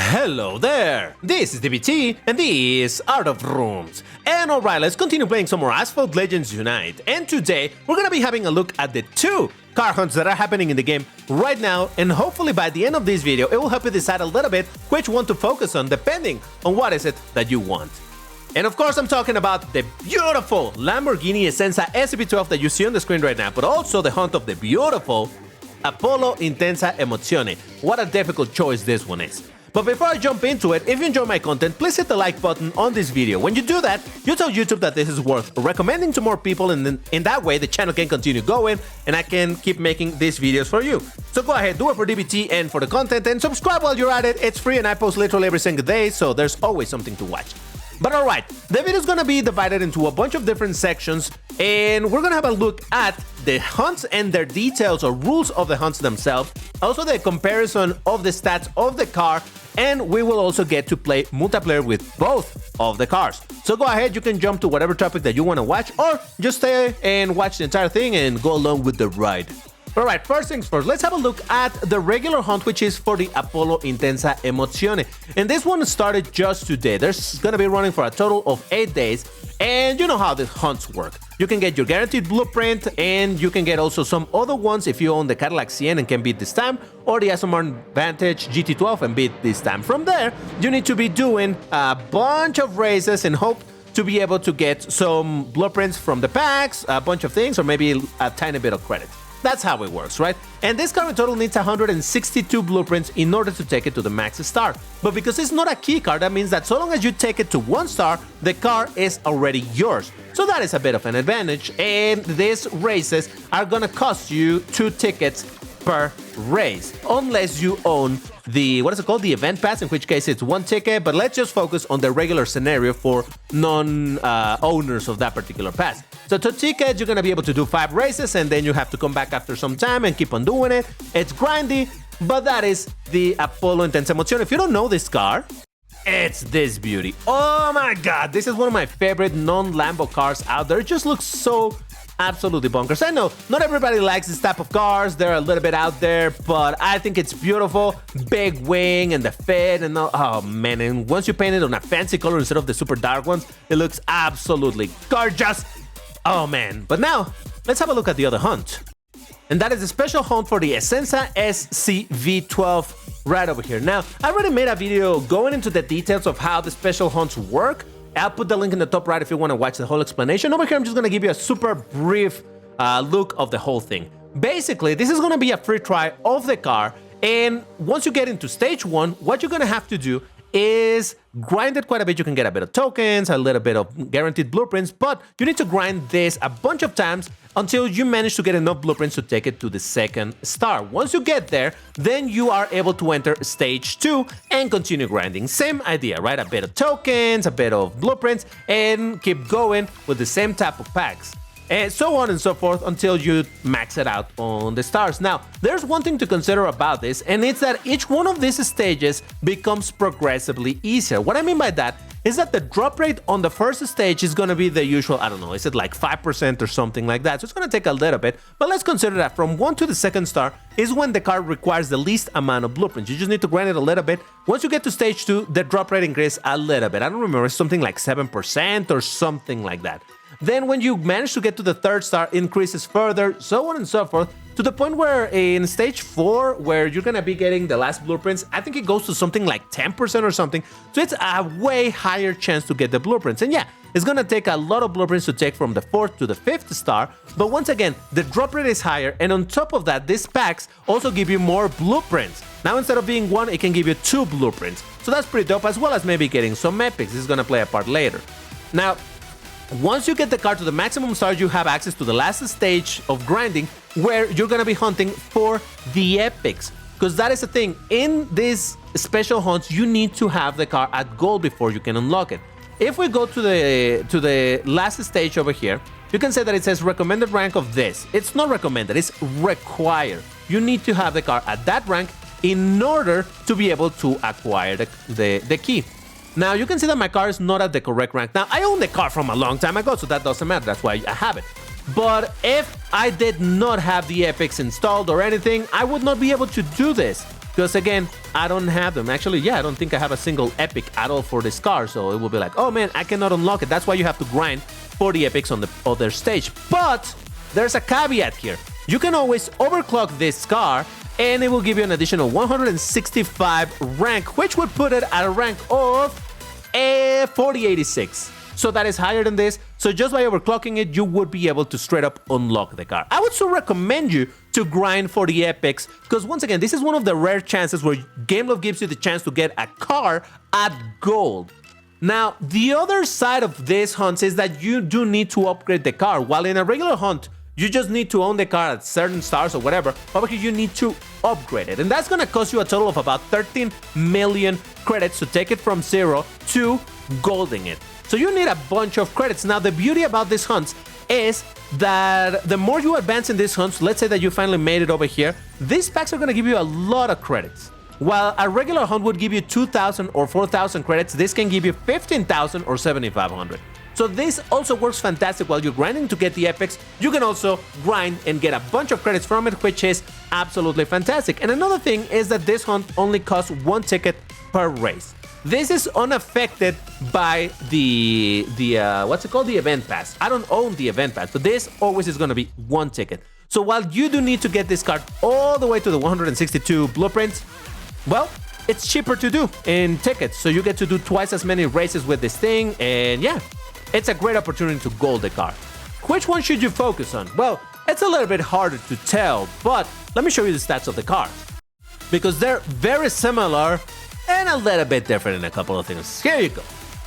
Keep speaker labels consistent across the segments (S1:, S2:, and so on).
S1: Hello there! This is DBT, and this is Art of Rooms. And alright, let's continue playing some more Asphalt Legends Unite. And today, we're gonna be having a look at the two car hunts that are happening in the game right now, and hopefully by the end of this video, it will help you decide a little bit which one to focus on, depending on what is it that you want. And of course, I'm talking about the beautiful Lamborghini Essenza SCV12 that you see on the screen right now, but also the hunt of the beautiful Apollo Intensa Emozione. What a difficult choice this one is. But before I jump into it, if you enjoy my content, please hit the like button on this video. When you do that, you tell YouTube that this is worth recommending to more people, and then in that way the channel can continue going and I can keep making these videos for you. So go ahead, do it for DBT and for the content, and subscribe while you're at it. It's free and I post literally every single day, so there's always something to watch. But alright, the video is gonna be divided into a bunch of different sections, and we're gonna have a look at the hunts and their details or rules of the hunts themselves, also the comparison of the stats of the car, and we will also get to play multiplayer with both of the cars. So go ahead, you can jump to whatever topic that you want to watch, or just stay and watch the entire thing and go along with the ride. Alright, first things first, let's have a look at the regular hunt, which is for the Apollo Intensa Emozione. And this one started just today. There's gonna be running for a total of 8 days, and you know how the hunts work. You can get your guaranteed blueprint, and you can get also some other ones if you own the Cadillac CN and can beat this time, or the Aston Martin Vantage GT12 and beat this time. From there, you need to be doing a bunch of races and hope to be able to get some blueprints from the packs, a bunch of things, or maybe a tiny bit of credit. That's how it works, right? And this car in total needs 162 blueprints in order to take it to the max star. But because it's not a key car, that means that so long as you take it to 1 star, the car is already yours. So that is a bit of an advantage, and these races are gonna cost you 2 tickets per race, unless you own the, what is it called, the event pass, in which case it's 1 ticket. But let's just focus on the regular scenario for non-owners of that particular pass. So 2 tickets, you're gonna be able to do 5 races, and then you have to come back after some time and keep on doing it. It's grindy, but that is the Apollo Intensa Emozione. If you don't know this car, it's this beauty. Oh my god, this is one of my favorite non-Lambo cars out there. It just looks so absolutely bonkers. I know not everybody likes this type of cars, they're a little bit out there, but I think it's beautiful. Big wing and the fit and all, oh man, and once you paint it on a fancy color instead of the super dark ones, it looks absolutely gorgeous. Oh man, but now let's have a look at the other hunt. And that is a special hunt for the Essenza SCV12 right over here. Now, I already made a video going into the details of how the special hunts work. I'll put the link in the top right if you want to watch the whole explanation. Over here, I'm just going to give you a super brief look of the whole thing. Basically, this is going to be a free try of the car, and once you get into stage 1, what you're going to have to do is grind it quite a bit. You can get a bit of tokens, a little bit of guaranteed blueprints, but you need to grind this a bunch of times until you manage to get enough blueprints to take it to the 2nd star. Once you get there, then you are able to enter stage 2 and continue grinding. Same idea, right? A bit of tokens, a bit of blueprints, and keep going with the same type of packs. And so on and so forth until you max it out on the stars. Now, there's one thing to consider about this, and it's that each one of these stages becomes progressively easier. What I mean by that is that the drop rate on the first stage is going to be the usual, I don't know, is it like 5% or something like that? So it's going to take a little bit, but let's consider that from 1 to the 2nd star is when the car requires the least amount of blueprints. You just need to grind it a little bit. Once you get to stage 2, the drop rate increases a little bit. I don't remember, it's something like 7% or something like that. Then when you manage to get to the 3rd star, increases further, so on and so forth, to the point where in stage 4, where you're gonna be getting the last blueprints, I think it goes to something like 10% or something, so it's a way higher chance to get the blueprints. And yeah, it's gonna take a lot of blueprints to take from the 4th to the 5th star, but once again, the drop rate is higher, and on top of that, these packs also give you more blueprints. Now instead of being 1, it can give you 2 blueprints, so that's pretty dope, as well as maybe getting some epics. This is gonna play a part later. Now, once you get the car to the maximum stars, you have access to the last stage of grinding, where you're gonna be hunting for the epics. Because that is the thing, in these special hunts, you need to have the car at gold before you can unlock it. If we go to the last stage over here, you can say that it says recommended rank of this. It's not recommended, it's required. You need to have the car at that rank in order to be able to acquire the key. Now, you can see that my car is not at the correct rank. Now, I own the car from a long time ago, so that doesn't matter. That's why I have it. But if I did not have the epics installed or anything, I would not be able to do this. Because again, I don't have them. Actually, yeah, I don't think I have a single epic at all for this car. So it will be like, oh man, I cannot unlock it. That's why you have to grind for the epics on the other stage. But there's a caveat here. You can always overclock this car and it will give you an additional 165 rank, which would put it at a rank of 4086. So that is higher than this. So just by overclocking it, you would be able to straight up unlock the car. I would still recommend you to grind for the epics, because once again, this is one of the rare chances where Gameloft gives you the chance to get a car at gold. Now, the other side of this hunt is that you do need to upgrade the car. While in a regular hunt, you just need to own the car at certain stars or whatever. Over here, you need to upgrade it. And that's going to cost you a total of about 13 million credits to take it from 0 to golding it. So you need a bunch of credits. Now, the beauty about these hunts is that the more you advance in these hunts, let's say that you finally made it over here, these packs are going to give you a lot of credits. While a regular hunt would give you 2,000 or 4,000 credits, this can give you 15,000 or 7,500. So this also works fantastic while you're grinding to get the epics. You can also grind and get a bunch of credits from it, which is absolutely fantastic. And another thing is that this hunt only costs 1 ticket per race. This is unaffected by the what's it called? The event pass. I don't own the event pass, but this always is going to be 1 ticket. So while you do need to get this card all the way to the 162 blueprints, well, it's cheaper to do in tickets. So you get to do twice as many races with this thing. And yeah, it's a great opportunity to gold the car. Which one should you focus on? Well, it's a little bit harder to tell, but let me show you the stats of the cars, because they're very similar and a little bit different in a couple of things. Here you go.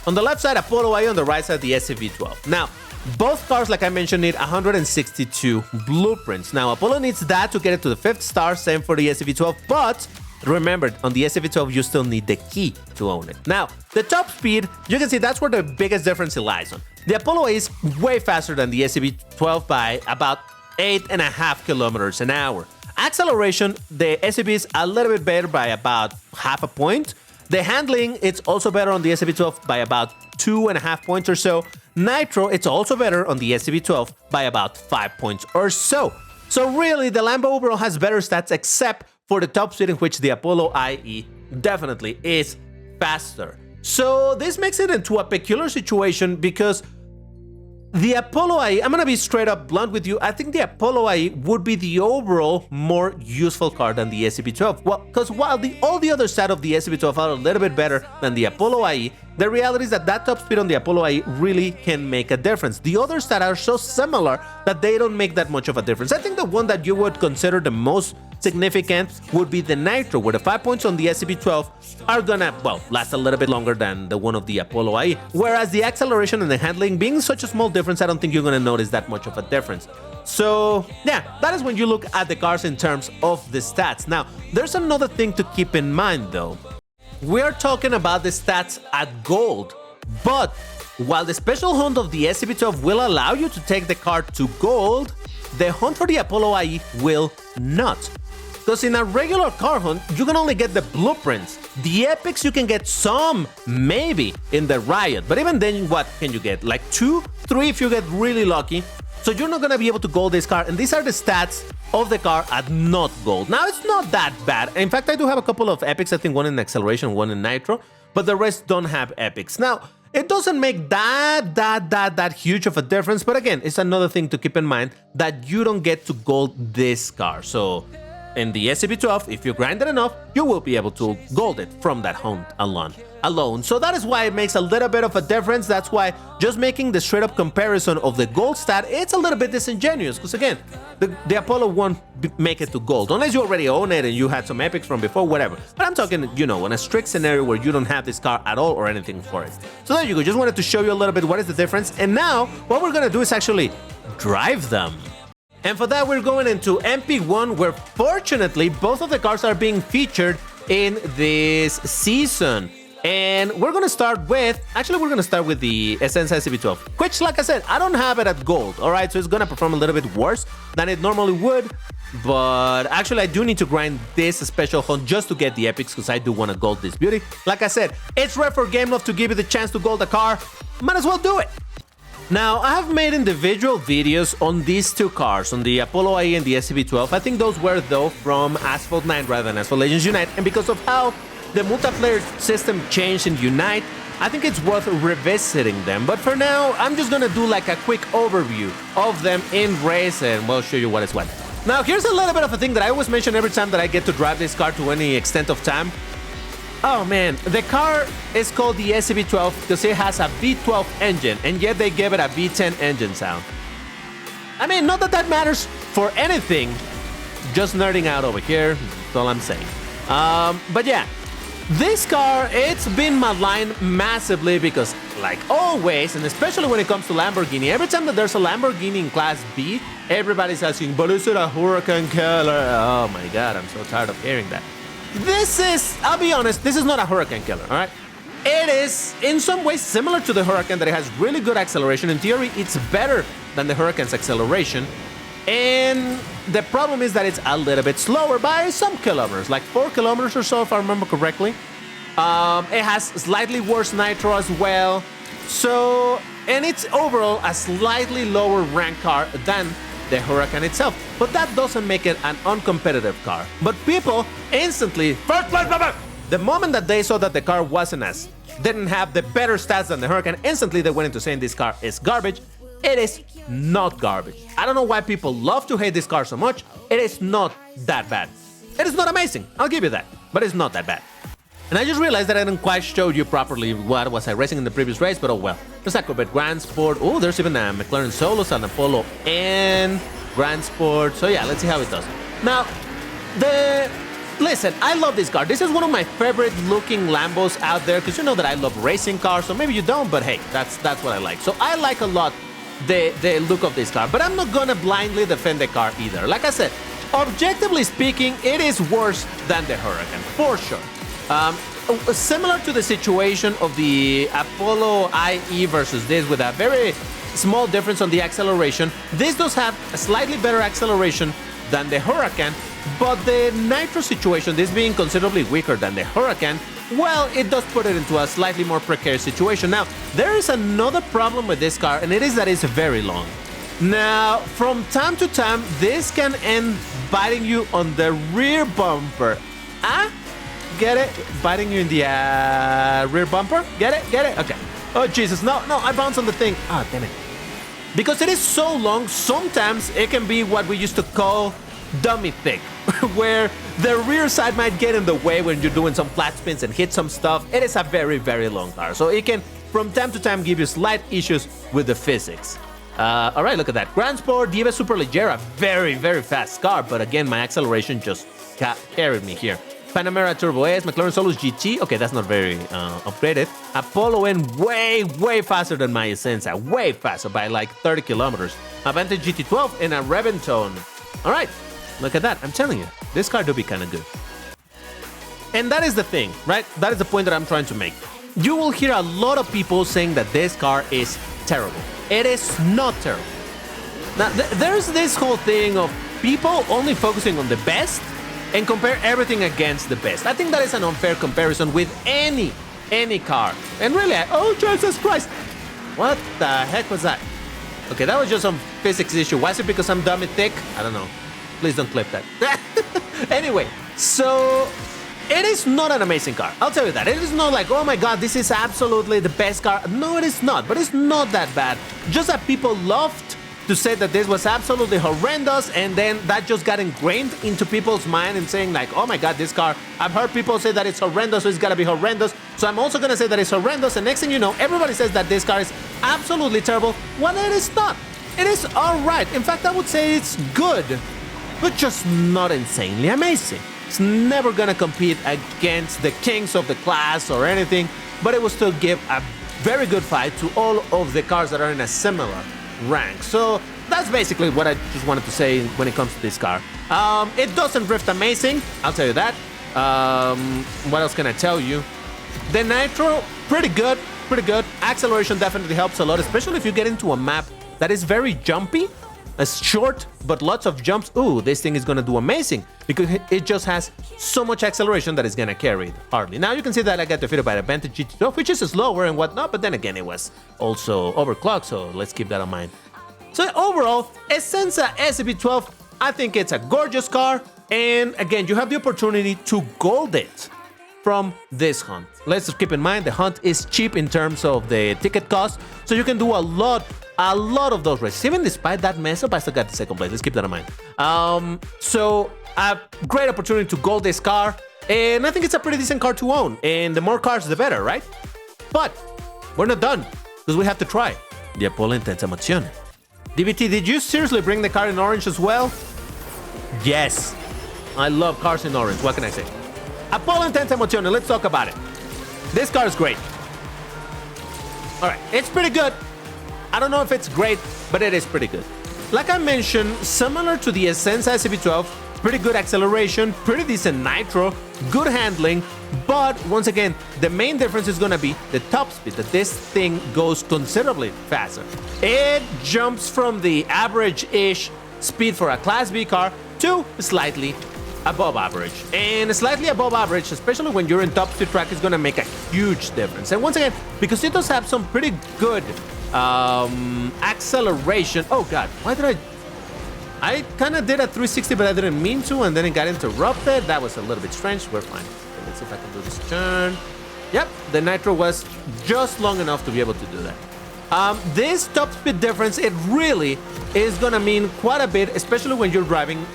S1: On the left side, Apollo I, on the right side, the SCV12. Now, both cars, like I mentioned, need 162 blueprints. Now, Apollo needs that to get it to the 5th star, same for the SCV12, but remember, on the SCV12, you still need the key to own it. Now, the top speed, you can see that's where the biggest difference lies on. The Apollo A is way faster than the SCV12 by about 8.5 kilometers an hour. Acceleration, the SCV is a little bit better by about half a point. The handling, it's also better on the SCV12 by about 2.5 points or so. Nitro, it's also better on the SCV12 by about 5 points or so. So really, the Lambo overall has better stats, except for the top speed, in which the Apollo IE definitely is faster. So this makes it into a peculiar situation, because the Apollo IE, I'm gonna be straight up blunt with you, I think the Apollo IE would be the overall more useful car than the SCV12. Well, because while all the other side of the SCV12 are a little bit better than the Apollo IE, the reality is that top speed on the Apollo IE really can make a difference. The others that are so similar that they don't make that much of a difference. I think the one that you would consider the most significant would be the Nitro, where the 5 points on the SCV12 are gonna, well, last a little bit longer than the one of the Apollo IE. Whereas the acceleration and the handling being such a small difference, I don't think you're gonna notice that much of a difference. So yeah, that is when you look at the cars in terms of the stats. Now, there's another thing to keep in mind though. We are talking about the stats at gold, but while the special hunt of the SCV12 will allow you to take the car to gold, the hunt for the Apollo IE will not. Because in a regular car hunt, you can only get the blueprints. The epics, you can get some, maybe, in the Riot. But even then, what can you get? Like 2, 3 if you get really lucky. So you're not going to be able to gold this car. And these are the stats of the car at not gold. Now, it's not that bad. In fact, I do have a couple of epics. I think one in acceleration, one in nitro. But the rest don't have epics. Now, it doesn't make that huge of a difference. But again, it's another thing to keep in mind that you don't get to gold this car. So in the SCV12, if you grind it enough, you will be able to gold it from that hunt alone. So that is why it makes a little bit of a difference. That's why just making the straight up comparison of the gold stat, it's a little bit disingenuous, because again, the Apollo won't make it to gold unless you already own it and you had some epics from before, whatever. But I'm talking, you know, in a strict scenario where you don't have this car at all or anything for it. So there you go. Just wanted to show you a little bit what is the difference. And now what we're gonna do is actually drive them. And for that, we're going into MP1, where fortunately both of the cars are being featured in this season. And we're gonna start with, we're gonna start with the Essence SCV12, which, like I said, I don't have it at gold, alright? So it's gonna perform a little bit worse than it normally would. But actually, I do need to grind this special hunt just to get the epics, because I do want to gold this beauty. Like I said, it's rare for Gameloft to give you the chance to gold a car. Might as well do it. Now, I have made individual videos on these two cars, on the Apollo IE and the SCV12. I think those were, though, from Asphalt 9 rather than Asphalt Legends Unite, and because of how the multiplayer system changed in Unite, I think it's worth revisiting them. But for now, I'm just gonna do like a quick overview of them in race, and we'll show you what is what. Now, here's a little bit of a thing that I always mention every time that I get to drive this car to any extent of time. Oh man, the car is called the SCV12 because it has a V12 engine, and yet they gave it a V10 engine sound. I mean, not that that matters for anything, just nerding out over here, that's all I'm saying. But yeah, this car, it's been maligned massively because, like always, and especially when it comes to Lamborghini, every time that there's a Lamborghini in Class B, everybody's asking, but is it a Huracan killer? Oh my god, I'm so tired of hearing that. This is, I'll be honest, this is not a Huracan killer, all right? It is in some ways similar to the Huracan, that it has really good acceleration. In theory, it's better than the Huracan's acceleration. And the problem is that it's a little bit slower by some kilometers, like 4 kilometers or so, if I remember correctly. It has slightly worse nitro as well. So, and it's overall a slightly lower ranked car than the Huracan itself, but that doesn't make it an uncompetitive car. But people instantly, first place, baby! The moment that they saw that the car didn't have the better stats than the Huracan, instantly they went into saying this car is garbage. It is not garbage. I don't know why people love to hate this car so much. It is not that bad. It is not amazing, I'll give you that, but it's not that bad. And I just realized that I didn't quite show you properly what was I racing in the previous race, but oh well. There's a Corvette Grand Sport. Oh, there's even a McLaren Solos and Apollo and Grand Sport. So yeah, let's see how it does. Now, listen, I love this car. This is one of my favorite looking Lambos out there, because you know that I love racing cars, so maybe you don't, but hey, that's what I like. So I like a lot the look of this car, but I'm not gonna blindly defend the car either. Like I said, objectively speaking, it is worse than the Huracan, for sure. Similar to the situation of the Apollo IE versus this, with a very small difference on the acceleration. This does have a slightly better acceleration than the Huracan, but the nitro situation, this being considerably weaker than the Huracan, well, it does put it into a slightly more precarious situation. Now, there is another problem with this car, and it is that it's very long. Now, from time to time, this can end biting you on the rear bumper. Get it? Biting you in the rear bumper? Get it? Get it? Okay. Oh, Jesus. No, I bounced on the thing. Ah, damn it. Because it is so long, sometimes it can be what we used to call dummy thick, where the rear side might get in the way when you're doing some flat spins and hit some stuff. It is a very, very long car, so it can, from time to time, give you slight issues with the physics. All right, look at that. Grand Sport Diva Superleggera, very, very fast car, but again, my acceleration just carried me here. Panamera Turbo S, McLaren Solos GT, okay, that's not very upgraded. Apollo N, way faster than my Essenza, way faster by like 30 kilometers. Avante GT12 and a Reventone. All right, look at that, I'm telling you, this car do be kind of good. And that is the thing, right? That is the point that I'm trying to make. You will hear a lot of people saying that this car is terrible. It is not terrible. Now, there's this whole thing of people only focusing on the best and compare everything against the best. I think that is an unfair comparison with any car. And really, oh, Jesus Christ. What the heck was that? Okay, that was just some physics issue. Why is it because I'm dumb and thick? I don't know. Please don't clip that. Anyway, so it is not an amazing car. I'll tell you that. It is not like, oh my god, this is absolutely the best car. No, it is not, but it's not that bad. Just that people loved to say that this was absolutely horrendous, and then that just got ingrained into people's mind and saying like, oh my god, this car, I've heard people say that it's horrendous, so it's gotta be horrendous, so I'm also gonna say that it's horrendous, and next thing you know, everybody says that this car is absolutely terrible. Well, it is not. It is alright. In fact, I would say it's good, but just not insanely amazing. It's never gonna compete against the kings of the class or anything, but it will still give a very good fight to all of the cars that are in a similar rank. So that's basically what I just wanted to say when it comes to this car. It doesn't drift amazing, I'll tell you that. What else can I tell you? The nitro, pretty good. Acceleration definitely helps a lot, especially if you get into a map that is very jumpy. a short, but lots of jumps. Ooh, this thing is gonna do amazing because it just has so much acceleration that it's gonna carry it hardly. Now you can see that I got defeated by the Vantage GT12, which is slower and whatnot, but then again, it was also overclocked, so let's keep that in mind. So overall, Essenza SCV12, I think it's a gorgeous car, and again, you have the opportunity to gold it from this hunt. Let's just keep in mind the hunt is cheap in terms of the ticket cost, so you can do a lot of those races. Even despite that mess up, I still got the second place. Let's keep that in mind. So a great opportunity to gold this car, and I think it's a pretty decent car to own. And the more cars, the better, right? But we're not done because we have to try the Apollo Intensa Emozione. DBT, did you seriously bring the car in orange as well? Yes, I love cars in orange. What can I say? Apollo Intensa Emozione. Let's talk about it. This car is great. All right, it's pretty good. I don't know if it's great, but it is pretty good. Like I mentioned, similar to the Essenza SCV12, pretty good acceleration, pretty decent nitro, good handling, but once again, the main difference is gonna be the top speed, that this thing goes considerably faster. It jumps from the average-ish speed for a Class B car to slightly above average. And slightly above average, especially when you're in top speed track, is gonna make a huge difference. And once again, because it does have some pretty good acceleration. Oh god, why did I kind of did a 360, but I didn't mean to, and then it got interrupted. That was a little bit strange. We're fine. Okay, let's see if I can do this turn. Yep, the nitro was just long enough to be able to do that. This top speed difference, it really is gonna mean quite a bit, especially when you're driving,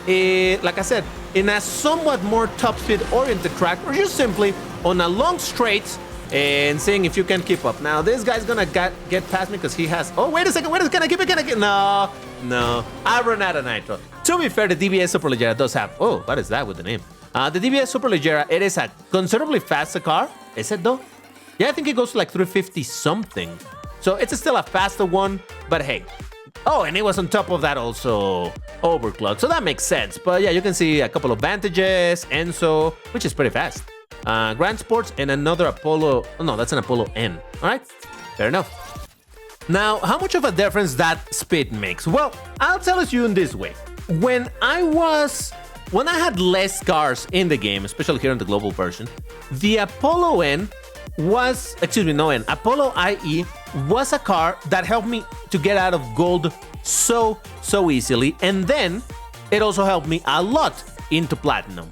S1: like I said, in a somewhat more top speed oriented track, or just simply on a long straight and seeing if you can keep up. Now, this guy's gonna get past me because he has... Oh, wait a second, can I keep it? No, I run out of nitro. To be fair, the DBS Superleggera does have... Oh, what is that with the name? The DBS Superleggera, it is a considerably faster car. Is it though? Yeah, I think it goes to like 350 something. So it's still a faster one, but hey. Oh, and it was on top of that also overclocked, so that makes sense. But yeah, you can see a couple of Vantages, Enzo, which is pretty fast. Grand Sports, and another Apollo. Oh, no, that's an Apollo N. All right, fair enough. Now, how much of a difference that speed makes? Well, I'll tell it you in this way. When I had less cars in the game, especially here in the global version, the Apollo N was, Apollo IE was a car that helped me to get out of gold so easily, and then it also helped me a lot into platinum.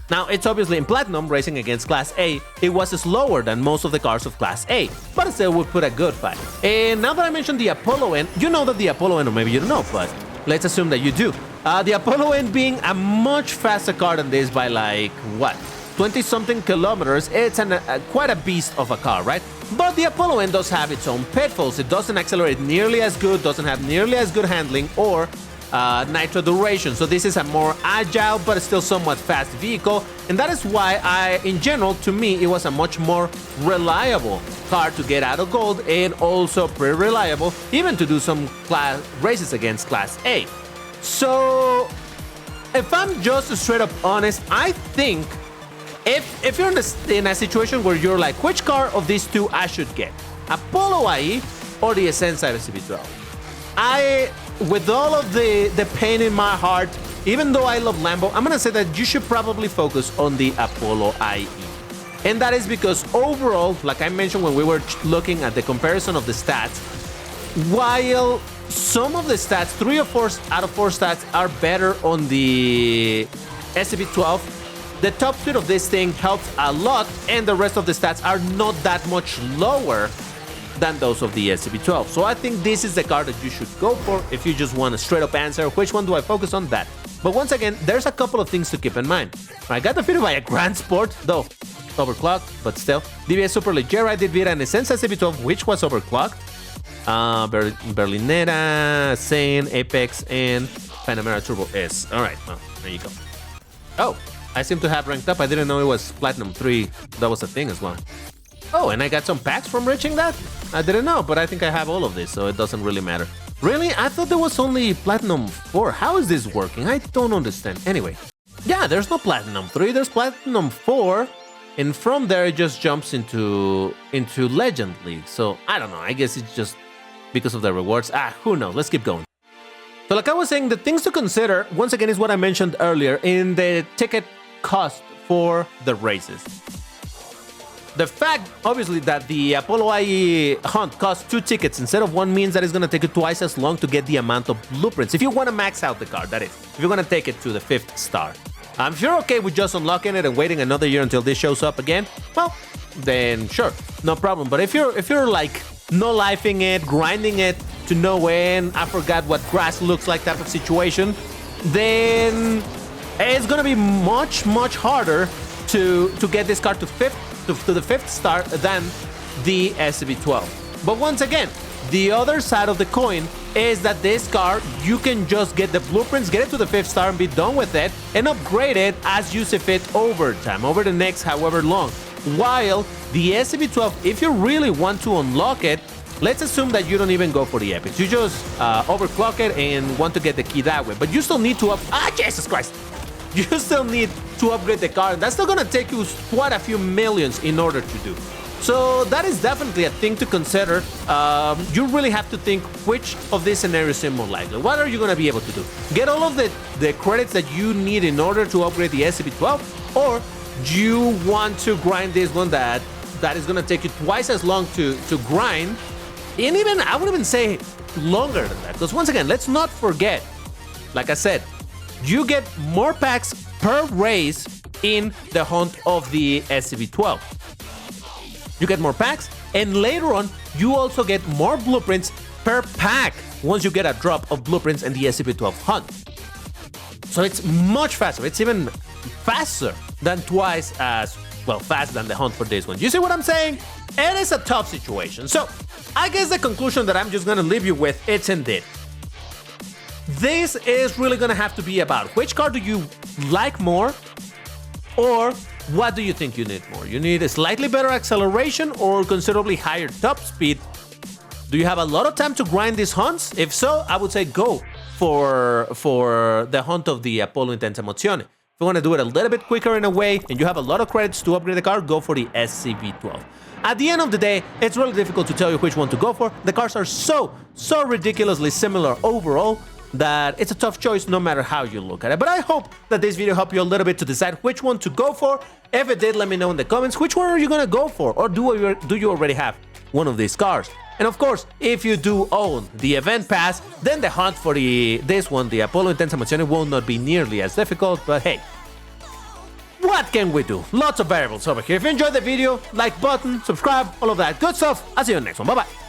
S1: Now, it's obviously in platinum, racing against Class A, it was slower than most of the cars of Class A, but it still would put a good fight. And now that I mentioned the Apollo N, you know that the Apollo N, or maybe you don't know, but let's assume that you do. The Apollo N being a much faster car than this by like, what, 20-something kilometers, it's quite a beast of a car, right? But the Apollo N does have its own pitfalls. It doesn't accelerate nearly as good, doesn't have nearly as good handling or nitro duration. So this is a more agile but still somewhat fast vehicle, and that is why in general, to me, it was a much more reliable car to get out of gold, and also pretty reliable even to do some races against Class A. So if I'm just straight up honest, I think if you're in a situation where you're like, which car of these two I should get, Apollo IE or the Essenza SCV12? With all of the pain in my heart, even though I love Lambo, I'm gonna say that you should probably focus on the Apollo IE. And that is because overall, like I mentioned when we were looking at the comparison of the stats, while some of the stats, 3 or 4 out of 4 stats are better on the SCV12, the top speed of this thing helps a lot, and the rest of the stats are not that much lower than those of the SCV12. So I think this is the car that you should go for if you just want a straight up answer. Which one do I focus on? That. But once again, there's a couple of things to keep in mind. I got defeated by a Grand Sport, though overclocked, but still. DBS Superleggera did beat an Essenza SCV12, which was overclocked. Berlinera, Sane, Apex, and Panamera Turbo S. All right, well, there you go. Oh, I seem to have ranked up. I didn't know it was Platinum 3. That was a thing as well. Oh, and I got some packs from reaching that? I didn't know, but I think I have all of this, so it doesn't really matter. Really? I thought there was only Platinum 4. How is this working? I don't understand. Anyway, yeah, there's no Platinum 3, there's Platinum 4, and from there it just jumps into Legend League. So, I don't know, I guess it's just because of the rewards. Who knows? Let's keep going. So like I was saying, the things to consider, once again, is what I mentioned earlier in the ticket cost for the races. The fact, obviously, that the Apollo IE hunt costs 2 tickets instead of 1 means that it's going to take you twice as long to get the amount of blueprints. If you want to max out the car, that is. If you're going to take it to the 5th star. If you're okay with just unlocking it and waiting another year until this shows up again, well, then sure, no problem. But if you're like no-lifing it, grinding it to no end, I forgot what grass looks like type of situation, then it's going to be much, much harder to get this car to the 5th star than the SCV12. But once again, the other side of the coin is that this car, you can just get the blueprints, get it to the 5th star and be done with it, and upgrade it as you see fit over time, over the next however long. While the SCV12, if you really want to unlock it, let's assume that you don't even go for the epics. You just overclock it and want to get the key that way. But you still need to Jesus Christ! You still need to upgrade the car, and that's still gonna take you quite a few millions in order to do. So that is definitely a thing to consider. You really have to think which of these scenarios seem more likely. What are you gonna be able to do? Get all of the credits that you need in order to upgrade the SCV12, or do you want to grind this one that is gonna take you twice as long to grind, and even, I would even say, longer than that. Because once again, let's not forget, like I said, you get more packs per race in the hunt of the SCV12. You get more packs, and later on, you also get more blueprints per pack once you get a drop of blueprints in the SCV12 hunt. So it's much faster. It's even faster than twice as, well, fast than the hunt for this one. You see what I'm saying? It is a tough situation. So I guess the conclusion that I'm just gonna leave you with, it's indeed, this is really gonna have to be about which car do you like more, or what do you think you need more? You need a slightly better acceleration or considerably higher top speed? Do you have a lot of time to grind these hunts? If so, I would say go for the hunt of the Apollo Intensa Mozione. If you want to do it a little bit quicker in a way, and you have a lot of credits to upgrade the car, go for the SCV12. At the end of the day, it's really difficult to tell you which one to go for. The cars are so ridiculously similar overall that it's a tough choice no matter how you look at it. But I hope that this video helped you a little bit to decide which one to go for. If it did, let me know in the comments which one are you gonna go for, or do you already have one of these cars? And of course, if you do own the event pass, then the hunt for this one, the Apollo Intensa Mozione, will not be nearly as difficult. But hey, what can we do? Lots of variables over here. If you enjoyed the video, like button, subscribe, all of that good stuff. I'll see you in the next one. Bye bye.